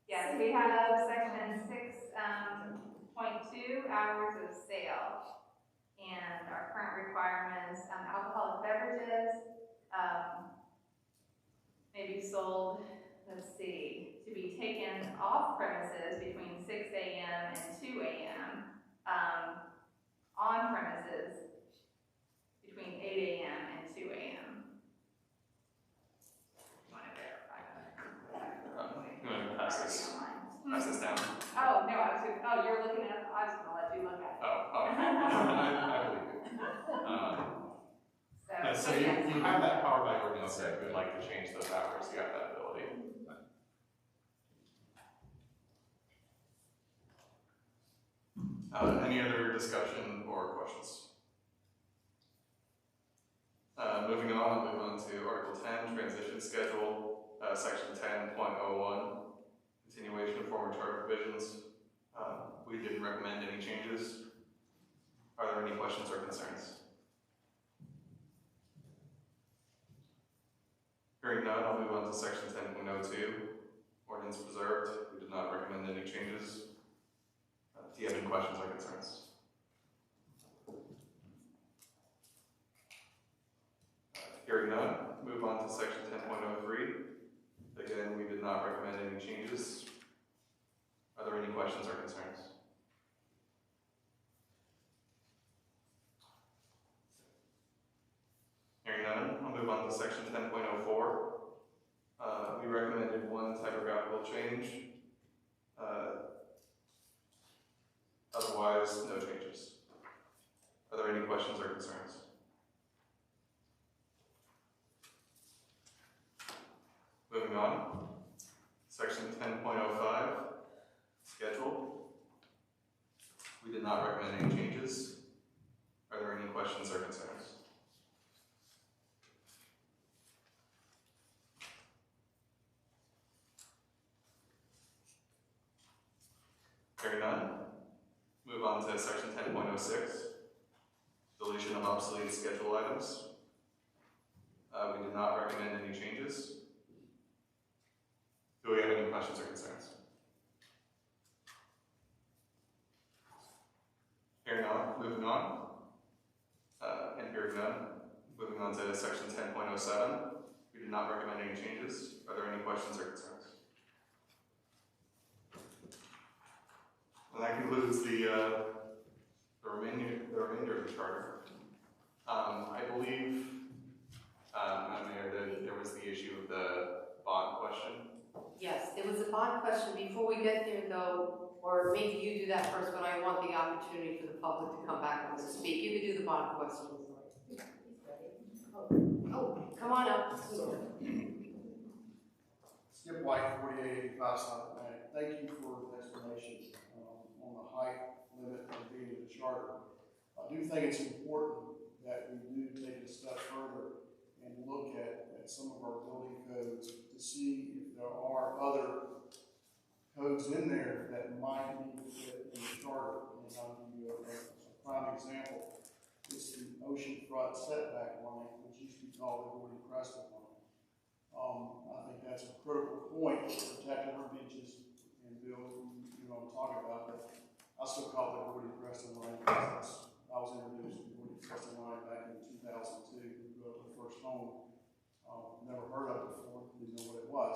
Yes, we have section 6.2, hours of sale. And our current requirements, alcoholic beverages may be sold, let's see, to be taken off premises between 6 a.m. and 2 a.m. On premises between 8 a.m. and 2 a.m. Want to verify that? You want to pass this down? Oh, no, you're looking at it. I was going to let you look at it. I believe you. So you have that power by ordinance that you would like to change those hours. You have that ability. Any other discussion or questions? Moving on, I'll move on to Article 10, Transition Schedule, Section 10.01, Continuation of Former Charter Provisions. We didn't recommend any changes. Are there any questions or concerns? Hearing none, I'll move on to Section 10.02, Ordinance Preserved. We did not recommend any changes. Do you have any questions or concerns? Hearing none, move on to Section 10.03. Again, we did not recommend any changes. Are there any questions or concerns? Hearing none, I'll move on to Section 10.04. We recommended one typographical change. Otherwise, no changes. Are there any questions or concerns? Moving on, Section 10.05, Schedule. We did not recommend any changes. Are there any questions or concerns? Hearing none, move on to Section 10.06, Deletion of Obsolete Schedule Items. We did not recommend any changes. Do we have any questions or concerns? Hearing none, moving on. And hearing none, moving on to Section 10.07. We did not recommend any changes. Are there any questions or concerns? And that concludes the remainder of the charter. I believe, Madam Mayor, that there was the issue of the bond question. Yes, there was a bond question. Before we get there, though, or maybe you do that first, but I want the opportunity for the public to come back and speak. You can do the bond question. Oh, come on up. Skip White, 4885 South Main. Thank you for the explanation on the height limit and being in the charter. I do think it's important that we do take a step further and look at some of our building codes to see if there are other codes in there that might need to fit in the charter. And I'll give you a prime example. It's the oceanfront setback line, which used to be called the Gordy Crescent line. I think that's a critical point to protect our beaches. And Bill, you know what I'm talking about, but I still call it the Gordy Crescent line because I was introduced to the Gordy Crescent line back in 2002. We built the first home. Never heard of it before, didn't know what it was.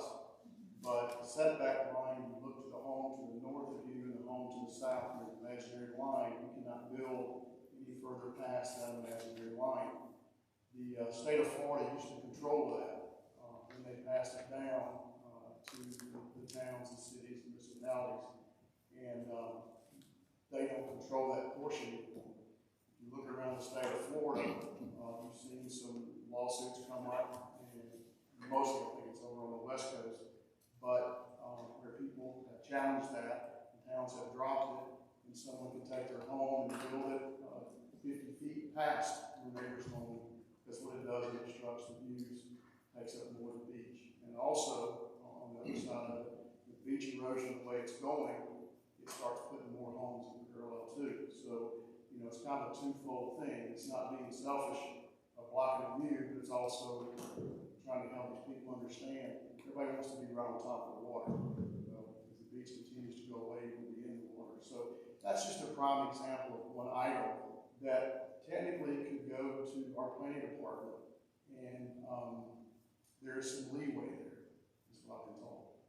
But the setback line, you look to the home to the north of you and the home to the south, and the imaginary line, you cannot build any further past that imaginary line. The state of Florida used to control that, and they passed it down to the towns and cities and municipalities, and they don't control that portion anymore. If you look around the state of Florida, you've seen some lawsuits come up, and mostly I think it's over on the West Coast, but where people have challenged that, and towns have dropped it, and someone can take their home and build it 50 feet past your neighbor's home, because what it does, it obstructs the views, takes up more of the beach. And also, on the other side of it, with beach erosion, the way it's going, it starts putting more homes in parallel too. So, you know, it's kind of a twofold thing. It's not being selfish of blocking a view, but it's also trying to help these people understand everybody wants to be right on top of the water. As the beach continues to go away, we'll be in the water. So that's just a prime example of one item that technically could go to our planning department, and there's some leeway there, is what I've been told.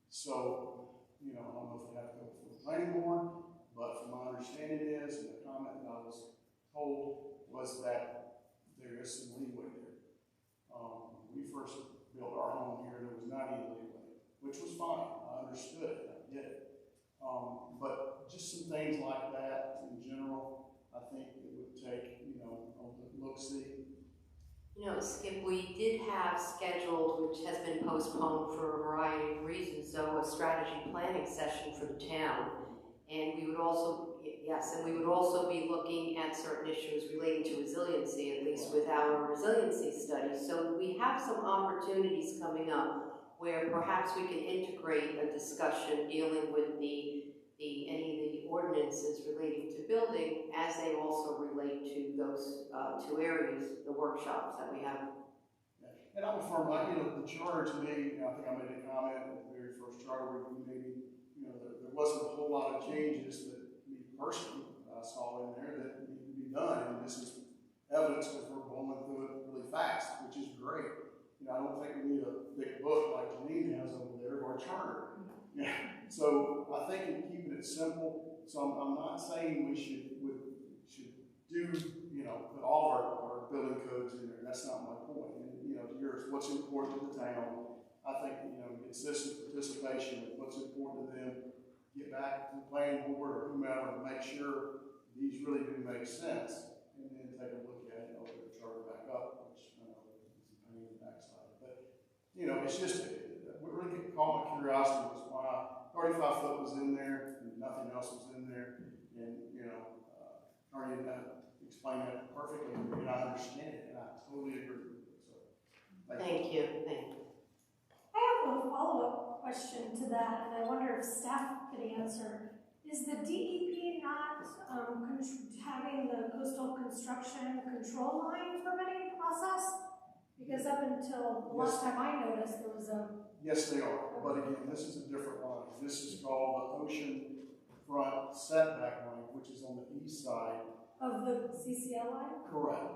So, I don't know if it has to go before the planning board, but from my understanding is, and the comment that I was told was that there is some leeway there. We first built our home here, there was not any leeway, which was fine. I understood it, I get it. But just some things like that in general, I think it would take, a look-see. Skip, we did have scheduled, which has been postponed for a variety of reasons, though, a strategy planning session for the town. And we would also, be looking at certain issues relating to resiliency, at least with our resiliency study. So we have some opportunities coming up where perhaps we can integrate a discussion dealing with any of the ordinances relating to building as they also relate to those two areas, the workshops that we have. And I'm a firm, the charter to me, I think I made a comment at the very first charter review meeting, there wasn't a whole lot of changes that me personally saw in there that need to be done, and this is evidence because we're blowing through it really fast, which is great. I don't think we need a big book like Janine has over there or a charter. So I think in keeping it simple, so I'm not saying we should do, put all our building codes in there. That's not my point. And, yours, what's important to the town. I think, consistent participation with what's important to them. Get back to the planning board or whomever and make sure these really do make sense. And then take a look at it, open the charter back up, which I know is a pain in the backside. But, it's just, what really caught my curiosity was why 35 foot was in there and nothing else was in there. And, Arnie explained that perfectly, and I understand it, and I totally agree with it. So, Thank you. I have a follow-up question to that, and I wonder if staff could answer. Is the DEP not having the coastal construction control line permitting process? Because up until the last time I noticed, there was a... Yes, they are. But again, this is a different line. This is called the ocean front setback line, which is on the east side. Of the CCL line? Correct.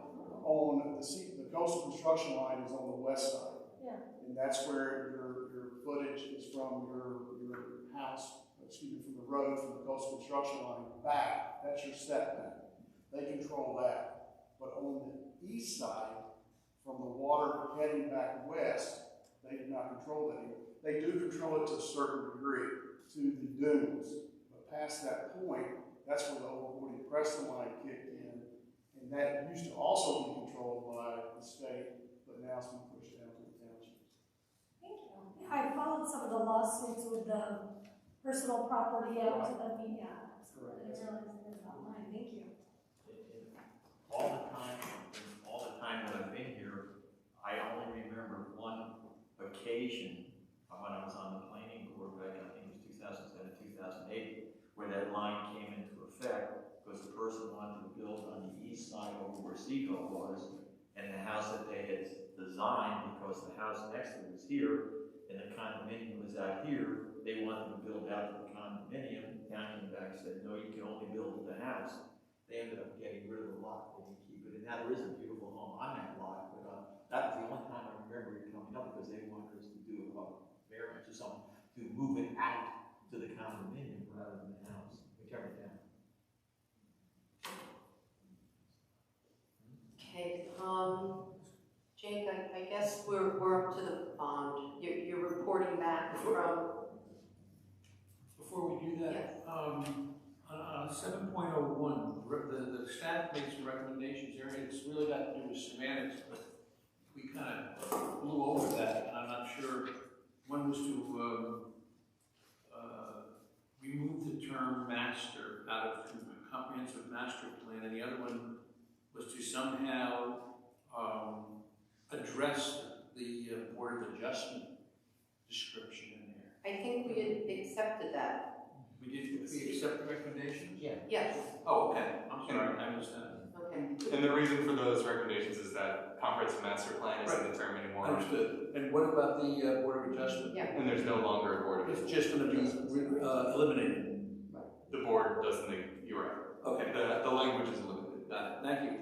On the coastal construction line is on the west side. Yeah. And that's where your footage is from your house, from the road, from the coastal construction line back. That's your setback. They control that. But on the east side, from the water heading back west, they do not control that. They do control it to a certain degree, to the dunes. But past that point, that's where the old Woody Preston line kicked in. And that used to also be controlled by the state, but now it's been pushed down to the townships. Thank you. I followed some of the lawsuits with the personal property out to the media. I didn't realize it was online. Thank you. All the time that I've been here, I only remember one occasion when I was on the planning board back, I think it was 2007, 2008, where that line came into effect because the person wanted to build on the east side over where Seagull was, and the house that they had designed, because the house next to it was here, and the condominium was out here, they wanted to build out to the condominium. Town came back and said, no, you can only build to the house. They ended up getting rid of the lot. They didn't keep it. And now there is a beautiful home on that lot, but that was the only time I remember it coming up because they wanted us to do a variance or something to move it out to the condominium rather than the house. We turned it down. Okay, Jake, I guess we're up to the bond. You're reporting back from... Before we do that, Yes. 7.01, the staff makes some recommendations there, and it's really got to do with semantics, but we kind of blew over that, and I'm not sure. One was to remove the term master out of comprehensive master plan, and the other one was to somehow address the Board of Adjustment description in there. I think we had accepted that. We accept the recommendations? Yeah. Yes. Oh, okay. I'm sorry, I missed that. Okay. And the reason for those recommendations is that comprehensive master plan isn't the term anymore. Understood. And what about the Board of Adjustment? Yeah. And there's no longer a board of It's adjustment. just gonna be eliminated. The board doesn't, you're right. Okay, The language is limited. got it, thank you.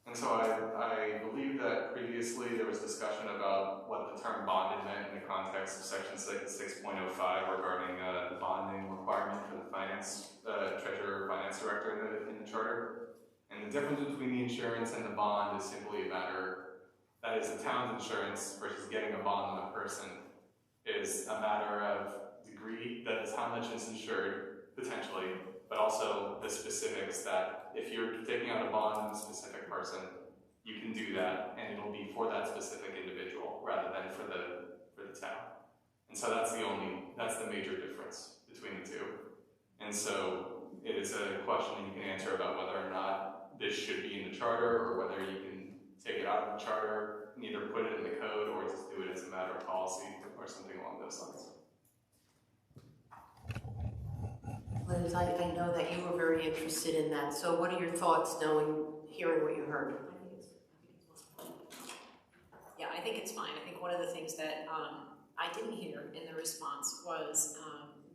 And so I believe that previously there was discussion about what the term bonded meant in the context of section 6.05 regarding the bonding requirement for the treasurer or finance director in the charter. And the difference between the insurance and the bond is simply a matter, that is the town's insurance versus getting a bond on a person is a matter of degree, that is how much is insured, potentially, but also the specifics that if you're taking out a bond on a specific person, you can do that, and it'll be for that specific individual rather than for the town. And so that's the major difference between the two. And so it is a question that you can answer about whether or not this should be in the charter, or whether you can take it out of the charter and either put it in the code or just do it as a matter of policy or something along those lines. Liz, I know that you were very interested in that, so what are your thoughts hearing what you heard? Yeah, I think it's fine. I think one of the things that I didn't hear in the response was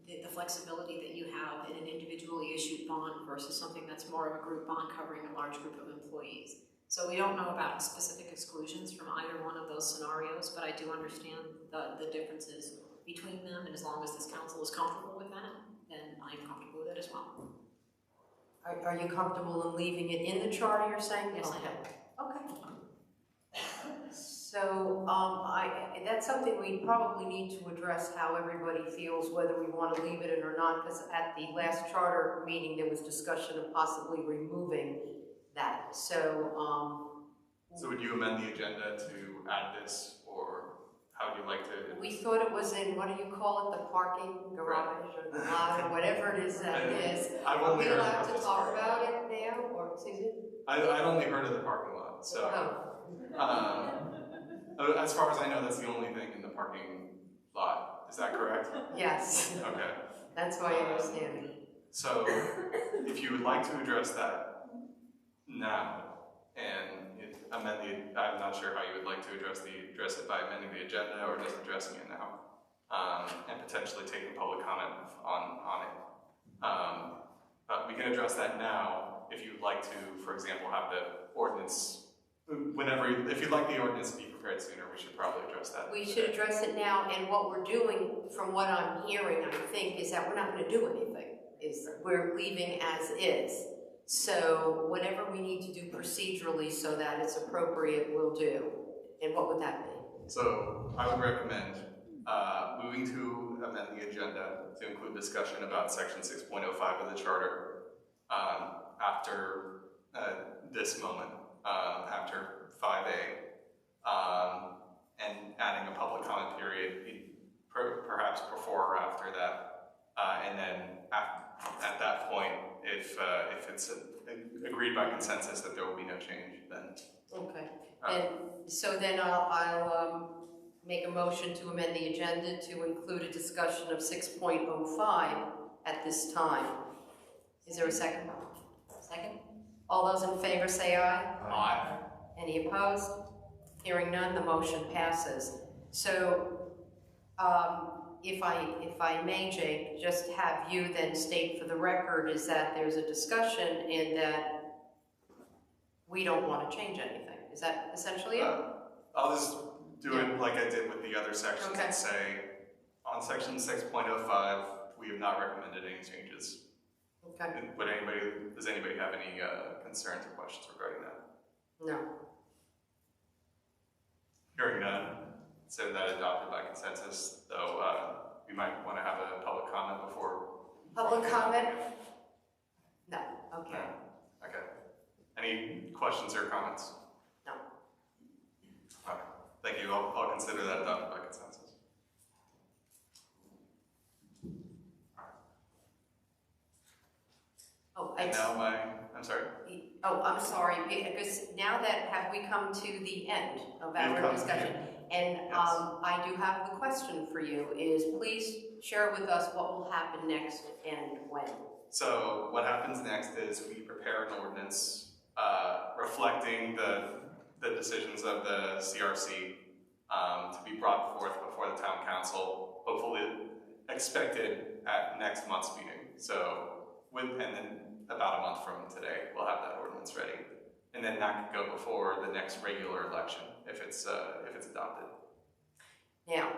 the flexibility that you have in an individually issued bond versus something that's more of a group bond covering a large group of employees. So we don't know about specific exclusions from either one of those scenarios, but I do understand the differences between them, and as long as this council is comfortable with that, then I'm comfortable with it as well. Are you comfortable in leaving it in the charter, you're saying? Yes, I Okay. am. Okay. So, that's something we probably need to address, how everybody feels, whether we want to leave it in or not, because at the last charter meeting, there was discussion of possibly removing that, so, So would you amend the agenda to add this, or how would you like to? we thought it was in, what do you call it, the parking garage, or the lot, or whatever it is that it is. I've Are only we heard allowed of to this talk parking about lot. it now, or, excuse me? I've only heard of the parking lot, so. As far as I know, that's the only thing in the parking lot. Is that correct? Yes, Okay. that's why I understand it. So, if you would like to address that now, and amend I'm not sure how you would like to address it by amending the agenda or just addressing it now, and potentially taking public comment on it. But we can address that now if you'd like to, for example, have the ordinance. If you'd like the ordinance to be prepared sooner, we should probably address that. We should address it now, and what we're doing, from what I'm hearing, I think, is that we're not gonna do anything. We're leaving as is. So whatever we need to do procedurally so that it's appropriate, we'll do. And what would that be? So I would recommend moving to amend the agenda to include discussion about section 6.05 of the charter after this moment, after 5A, and adding a public comment period, perhaps before or after that, and then at that point, if it's agreed by consensus that there will be no change, then. Okay. And so then I'll make a motion to amend the agenda to include a discussion of 6.05 at this time. Is there a second? Second? All those in favor say aye. Aye. Any opposed? Hearing none, the motion passes. So, if I may, Jake, just have you then state for the record is that there's a discussion and that we don't want to change anything. Is that essentially it? I'll just do it like I did with the other sections Okay. and say, on section 6.05, we have not recommended any changes. Okay. Does anybody have any concerns or questions regarding that? No. Hearing none, so that adopted by consensus, though we might want to have a public comment before. Public comment? No. Okay. No. Okay. Any questions or comments? No. Okay. Thank you. I'll consider that adopted by consensus. Oh, And now I'm sorry. Oh, I'm sorry, because now that, have we come to the end of We've our come to the discussion? end. And Yes. I do have the question for you, is please share with us what will happen next and when. So what happens next is we prepare an ordinance reflecting the decisions of the CRC to be brought forth before the town council, hopefully expected at next month's meeting. So and then about a month from today, we'll have that ordinance ready. And then that could go before the next regular election if it's adopted. Now,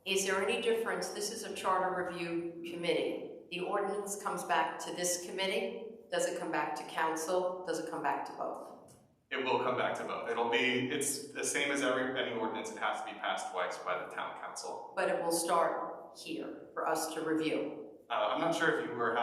is there any difference, this is a charter review committee, the ordinance comes back to this committee, does it come back to council, does it come back to both? It will come back to both. It's the same as any ordinance, it has to be passed twice by the town council. But it will start here for us to review. I'm not sure if you were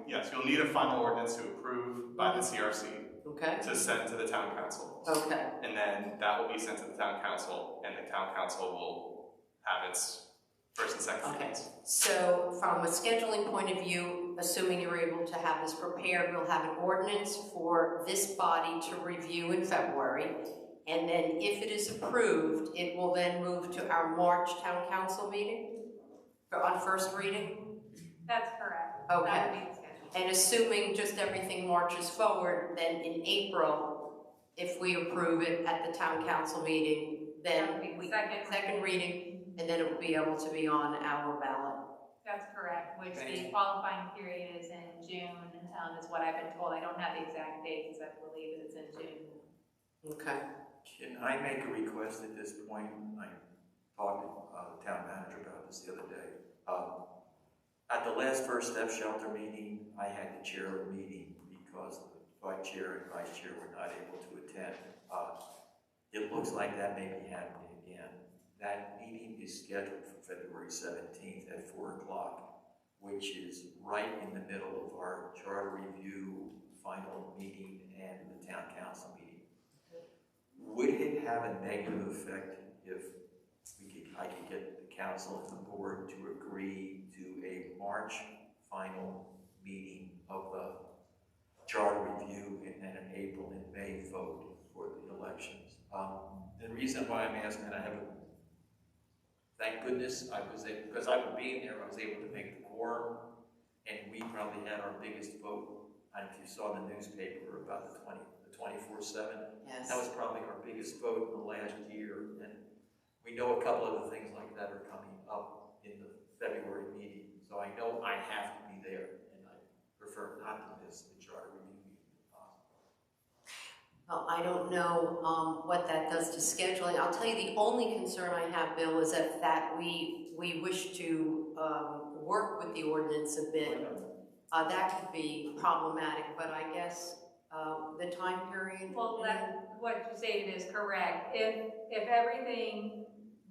yes, you'll need a final ordinance to approve by the CRC Okay? to send to the town council. Okay. And then that will be sent to the town council, and the town council will have its first and second Okay. readings. So from a scheduling point of view, assuming you're able to have this prepared, we'll have an ordinance for this body to review in February. And then if it is approved, it will then move to our March town council meeting on first reading? That's correct. Okay. That would be the schedule. And assuming just everything marches forward, then in April, if we approve it at the town council meeting, then That would be the second reading, and then it will be able to be on our ballot. That's correct, which Thank the you. qualifying period is in June, is what I've been told. I don't have the exact date, because I believe it's in June. Okay. Can I make a request at this point? I talked to the town manager about this the other day. At the last First Step Shelter meeting, I had to chair a meeting because the vice chair and vice chair were not able to attend. It looks like that may be happening again. That meeting is scheduled for February 17th at 4 o'clock, which is right in the middle of our charter review final meeting and the town council meeting. Would it have a negative effect if I could get the council and the board to agree to a March final meeting of the charter review and then an April and May vote for the elections? The reason why I'm asking, and thank goodness I was able, because I was being there, I was able to make the quorum, and we probably had our biggest vote. I don't know if you saw in the newspaper about the 24/7. Yes. That was probably our biggest vote in the last year, and we know a couple other things like that are coming up in the February meeting. So I know I have to be there, and I prefer not to miss the charter review meeting if possible. Well, I don't know what that does to scheduling. I'll tell you, the only concern I have, Bill, is that we wish to work with the ordinance a bit. That could be problematic, but I guess the time period. Well, what you stated is correct. If everything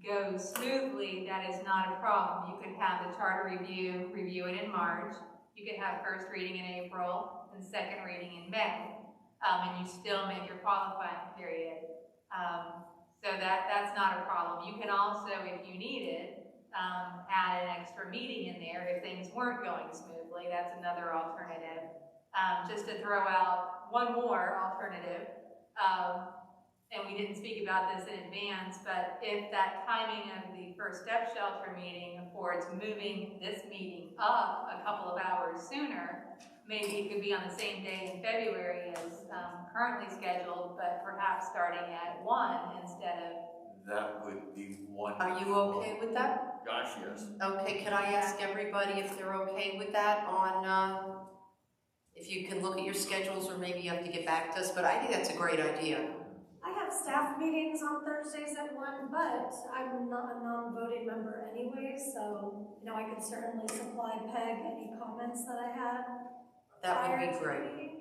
goes smoothly, that is not a problem. You could have the charter review it in March. You could have first reading in April and second reading in May. And you still make your qualifying period. So that's not a problem. You can also, if you need it, add an extra meeting in there if things weren't going smoothly. That's another alternative. Just to throw out one more alternative, and we didn't speak about this in advance, but if that timing of the First Step Shelter meeting affords moving this meeting up a couple of hours sooner, maybe it could be on the same day in February as currently scheduled, but perhaps starting at 1 instead of. That would be wonderful. Are you okay with that? Gosh, yes. Okay, could I ask everybody if they're okay with that on, if you can look at your schedules, or maybe you have to get back to us, but I think that's a great idea. I have staff meetings on Thursdays at 1, but I'm not a non-voting member anyway, so, I could certainly supply Peg any comments that I had. That would prior be to the great. meeting.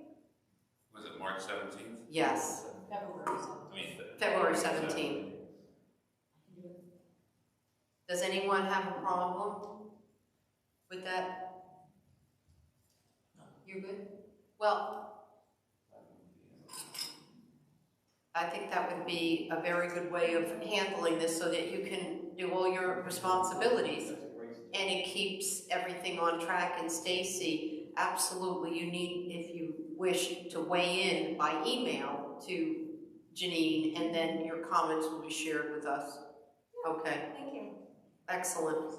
Was it March 17th? Yes, February 17th. Does anyone have a problem with that? You're good? Well, I think that would be a very good way of handling this so that you can do all your responsibilities and it keeps everything on track. And Stacy, absolutely, you need, if you wish to weigh in by email to Janine, and then your comments will be shared with us. Okay, Thank you. excellent.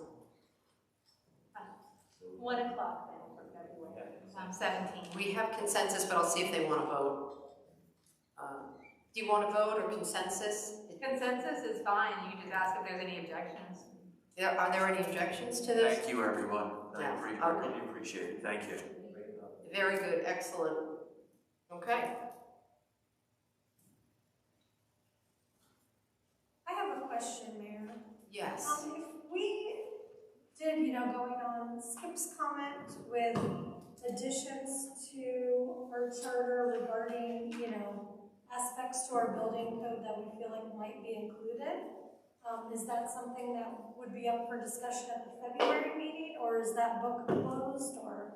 1 o'clock then for February 17th. We have consensus, but I'll see if they want to vote. Do you want to vote or consensus? Consensus is fine, you can just ask if there's any objections. Yeah, are there any objections to this? Thank you, everyone. I Yeah, really appreciate it. Thank you. Very good, excellent. Okay. I have a question, Mayor. Yes. If we did, going on Skip's comment with additions to our charter regarding, aspects to our building code that we feel like might be included, is that something that would be up for discussion at the February meeting, or is that book closed, or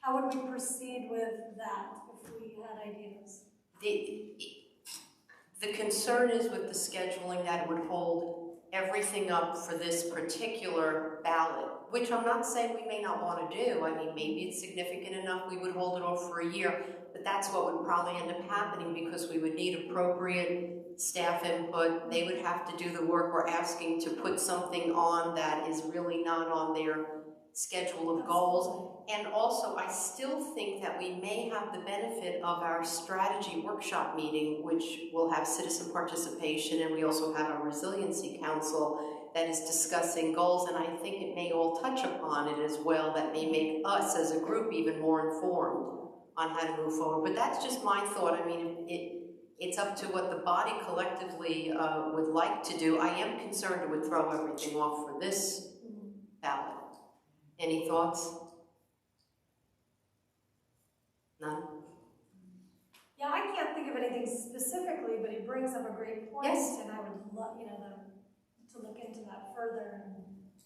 how would we proceed with that if we had ideas? The concern is with the scheduling that it would hold everything up for this particular ballot, which I'm not saying we may not want to do. I mean, maybe it's significant enough we would hold it off for a year, but that's what would probably end up happening because we would need appropriate staff input. They would have to do the work. We're asking to put something on that is really not on their schedule of goals. And also, I still think that we may have the benefit of our strategy workshop meeting, which will have citizen participation, and we also have a resiliency council that is discussing goals, and I think it may all touch upon it as well. That may make us as a group even more informed on how to move forward. But that's just my thought. I mean, it's up to what the body collectively would like to do. I am concerned it would throw everything off for this ballot. Any thoughts? None? Yeah, I can't think of anything specifically, but he brings up a great point, Yes. and I would love, them to look into that further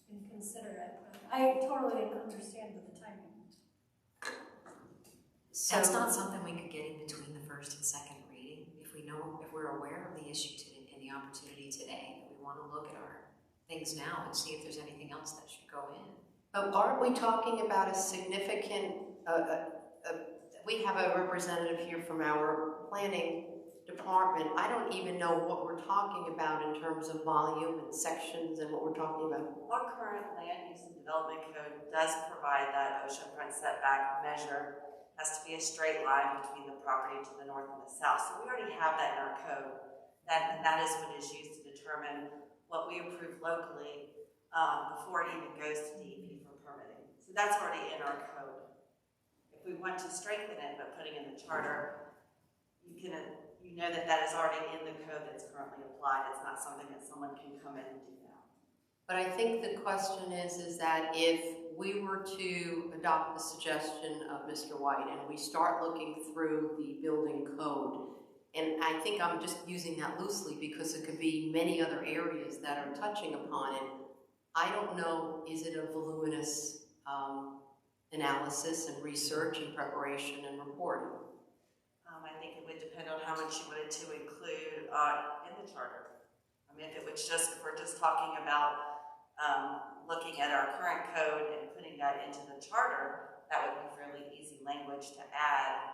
and consider it. But I totally understand with the timing. So, That's not something we could get in between the first and second reading. If we're aware of the issue and the opportunity today, that we want to look at our things now and see if there's anything else that should go in. but aren't we talking about a significant, we have a representative here from our planning department. I don't even know what we're talking about in terms of volume and sections and what we're talking about. Our current land use and development code does provide that oceanfront setback measure has to be a straight line between the property to the north and the south. So we already have that in our code. And that is what is used to determine what we approve locally before it even goes to DEP for permitting. So that's already in our code. If we want to strengthen it, but putting in the charter, you know that is already in the code that's currently applied. It's not something that someone can come in and do now. But I think the question is that if we were to adopt the suggestion of Mr. White and we start looking through the building code, and I think I'm just using that loosely because it could be many other areas that are touching upon it, I don't know, is it a voluminous analysis and research and preparation and reporting? I think it would depend on how much you wanted to include in the charter. I mean, if we're just talking about looking at our current code and putting that into the charter, that would be fairly easy language to add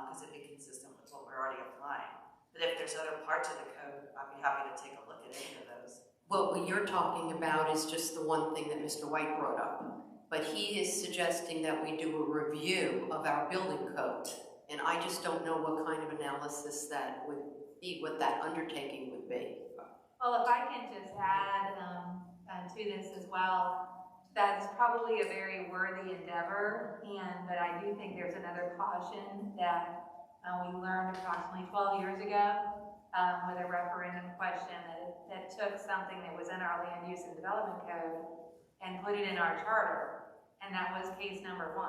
because it'd be consistent with what we're already applying. But if there's other parts of the code, I'd be happy to take a look at any of those. Well, what you're talking about is just the one thing that Mr. White brought up. But he is suggesting that we do a review of our building code. And I just don't know what kind of analysis that would be, what that undertaking would be. Well, if I can just add to this as well, that's probably a very worthy endeavor, but I do think there's another caution that we learned approximately 12 years ago with a referendum question that took something that was in our land use and development code and put it in our charter, and that was case number 1,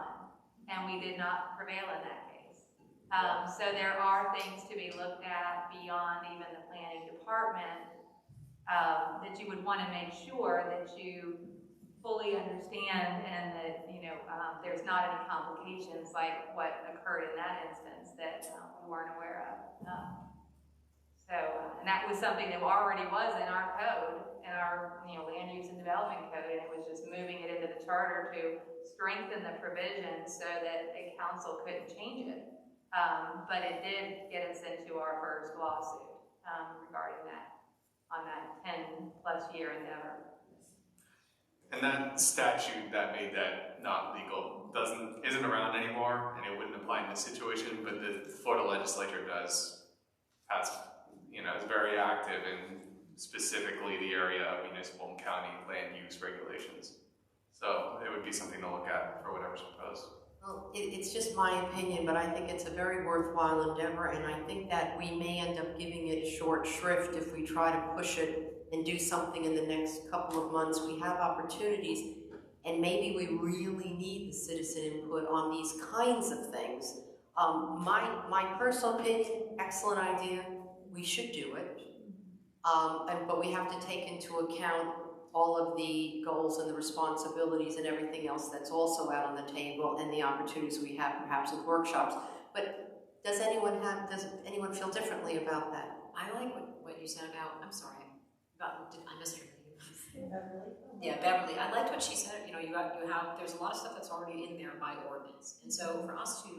and we did not prevail in that case. So there are things to be looked at beyond even the planning department that you would want to make sure that you fully understand and that, there's not any complications like what occurred in that instance that we weren't aware of. And that was something that already was in our code, in our land use and development code, and it was just moving it into the charter to strengthen the provision so that the council couldn't change it. But it did get us into our first lawsuit, regarding that, on that 10+ year endeavor. And that statute that made that not legal isn't around anymore, and it wouldn't apply in this situation, but the Florida legislature is very active in specifically the area of municipal and county land use regulations. So it would be something to look at for whatever's proposed. Well, it's just my opinion, but I think it's a very worthwhile endeavor, and I think that we may end up giving it short shrift if we try to push it and do something in the next couple of months. We have opportunities, and maybe we really need the citizen input on these kinds of things. My personal opinion, excellent idea. We should do it, but we have to take into account all of the goals and the responsibilities and everything else that's also out on the table, and the opportunities we have perhaps with workshops. But does anyone feel differently about that? I like what you said about, I'm sorry, I missed your name. Beverly? Yeah, Beverly. I liked what she said. You have, there's a lot of stuff that's already in there by ordinance. And so for us to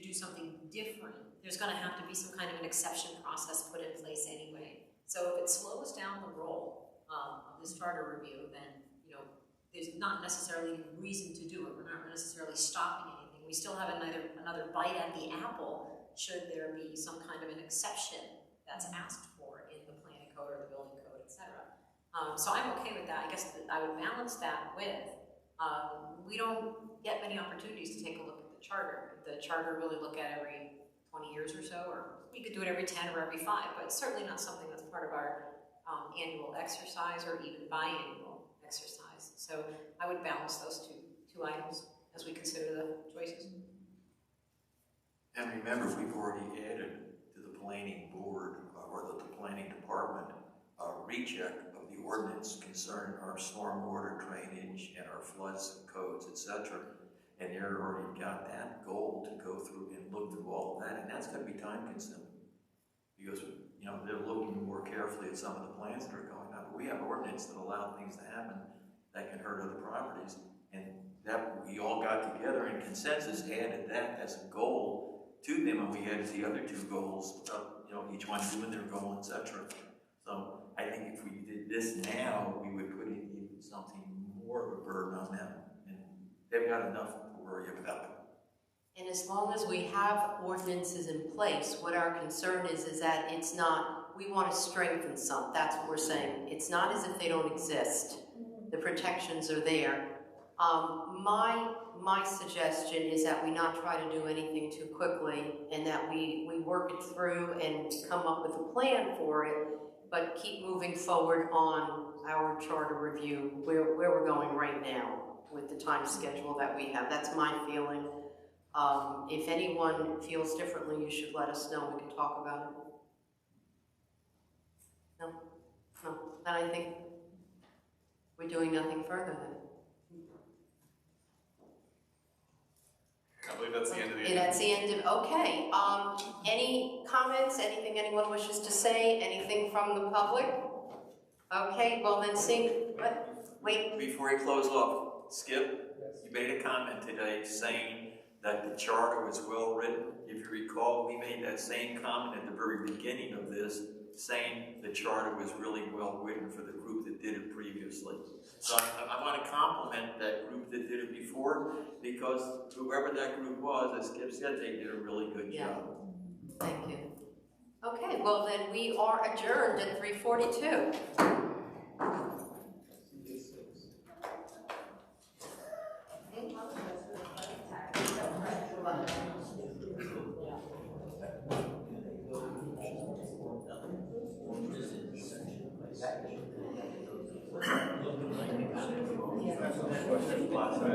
do something different, there's gonna have to be some kind of an exception process put in place anyway. So if it slows down the roll of this charter review, then, there's not necessarily any reason to do it. We're not necessarily stopping anything. We still have another bite at the apple should there be some kind of an exception that's asked for in the planning code or the building code, etc. So I'm okay with that. I guess I would balance that with, we don't get many opportunities to take a look at the charter. The charter really look at every 20 years or so, or we could do it every 10 or every 5, but it's certainly not something that's part of our annual exercise or even biannual exercise. So I would balance those two items as we consider the choices. And remember, we've already added to the planning board or the planning department a recheck of the ordinance concerning our stormwater drainage and our floods and codes, etc. And they're already got that goal to go through and look through all of that, and that's going to be time consuming because they're looking more carefully at some of the plans that are going on. But we have ordinance that allow things to happen that can hurt other properties, and that we all got together and consensus added that as a goal to them, and we added the other 2 goals of each one doing their goal, etc. So I think if we did this now, we would put in even something more of a burden on them, and they've got enough to worry about. And as long as we have ordinances in place, what our concern is that it's not, we want to strengthen some, that's what we're saying. It's not as if they don't exist. The protections are there. My suggestion is that we not try to do anything too quickly, and that we work it through and come up with a plan for it, but keep moving forward on our charter review where we're going right now with the time schedule that we have. That's my feeling. If anyone feels differently, you should let us know. We can talk about it. No, then I think we're doing nothing further then. I believe that's the end of the That's the end of, okay. Any comments, anything anyone wishes to say, anything from the public? Okay, well then wait. Before you close off, Skip, you made a comment today saying that the charter was well written. If you recall, we made that same comment at the very beginning of this, saying the charter was really well written for the group that did it previously. So I want to compliment that group that did it before, because whoever that group was, as Skip said, they did a really good job. Thank you. Okay, well then we are adjourned at 3:42.